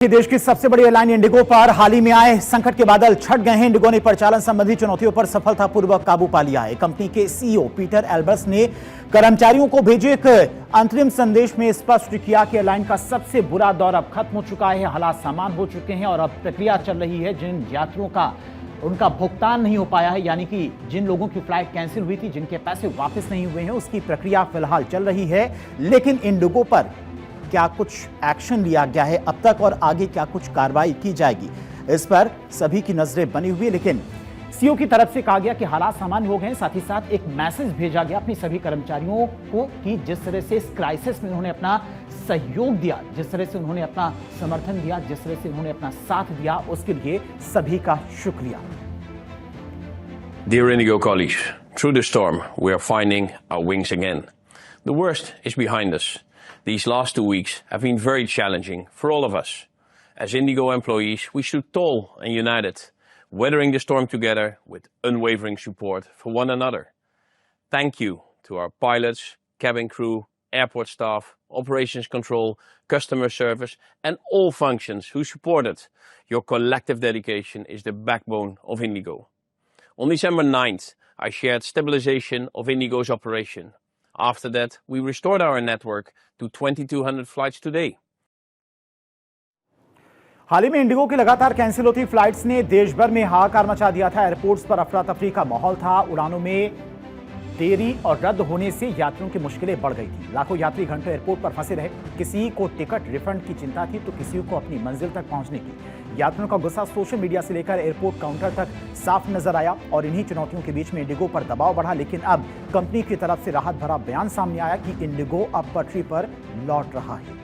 देश की सबसे बड़ी एयरलाइन इंडिगो पर हाल ही में आए संकट के बादल छट गए हैं। इंडिगो ने परिचालन संबंधी चुनौतियों पर सफलतापूर्वक काबू पा लिया है। कंपनी के सीईओ पीटर एल्बर्स ने कर्मचारियों को भेजे एक अंतरिम संदेश में स्पष्ट किया कि एयरलाइन का सबसे बुरा दौर अब खत्म हो चुका है, हालात सामान्य हो चुके हैं और अब प्रक्रिया चल रही है। जिन यात्रियों का उनका भुगतान नहीं हो पाया है, यानी कि जिन लोगों की फ्लाइट कैंसिल हुई थी, जिनके पैसे वापस नहीं हुए हैं, उसकी प्रक्रिया फिलहाल चल रही है। लेकिन इंडिगो पर क्या कुछ एक्शन लिया गया है अब तक और आगे क्या कुछ कार्रवाई की जाएगी, इस पर सभी की नजरें बनी हुई है। लेकिन सीईओ की तरफ से कहा गया कि हालात सामान्य हो गए। साथ ही साथ एक मैसेज भेजा गया अपनी सभी कर्मचारियों को कि जिस तरह से इस क्राइसिस में उन्होंने अपना सहयोग दिया, जिस तरह से उन्होंने अपना समर्थन दिया, जिस तरह से उन्होंने अपना साथ दिया, उसके लिए सभी का शुक्रिया। Dear Indigo colleagues, through the storm, we are finding our wings again. The worst is behind us. These last 2 weeks have been very challenging for all of us. As Indigo employees, we stood tall and united, weathering the storm together with unwavering support for one another. Thank you to our pilots, cabin crew, airport staff, operations control, customer service, and all functions who supported. Your collective dedication is the backbone of Indigo. On December 9th, I shared stabilization of Indigo's operation. After that, we restored our network to 2,200 flights today. हाल ही में Indigo की लगातार cancel होती flights ने देश भर में हाहाकार मचा दिया था। एयरपोर्ट्स पर अफरा तफरी का माहौल था। उड़ानों में देरी और रद्द होने से यात्रियों की मुश्किलें बढ़ गई थी। लाखों यात्री घंटों एयरपोर्ट पर फंसे रहे। किसी को टिकट रिफंड की चिंता थी तो किसी को अपनी मंजिल तक पहुंचने की। यात्रियों का गुस्सा सोशल मीडिया से लेकर एयरपोर्ट काउंटर तक साफ नजर आया और इन्हीं चुनौतियों के बीच में इंडिगो पर दबाव बढ़ा। लेकिन अब कंपनी की तरफ से राहत भरा बयान सामने आया कि इंडिगो अब पटरी पर लौट रहा है।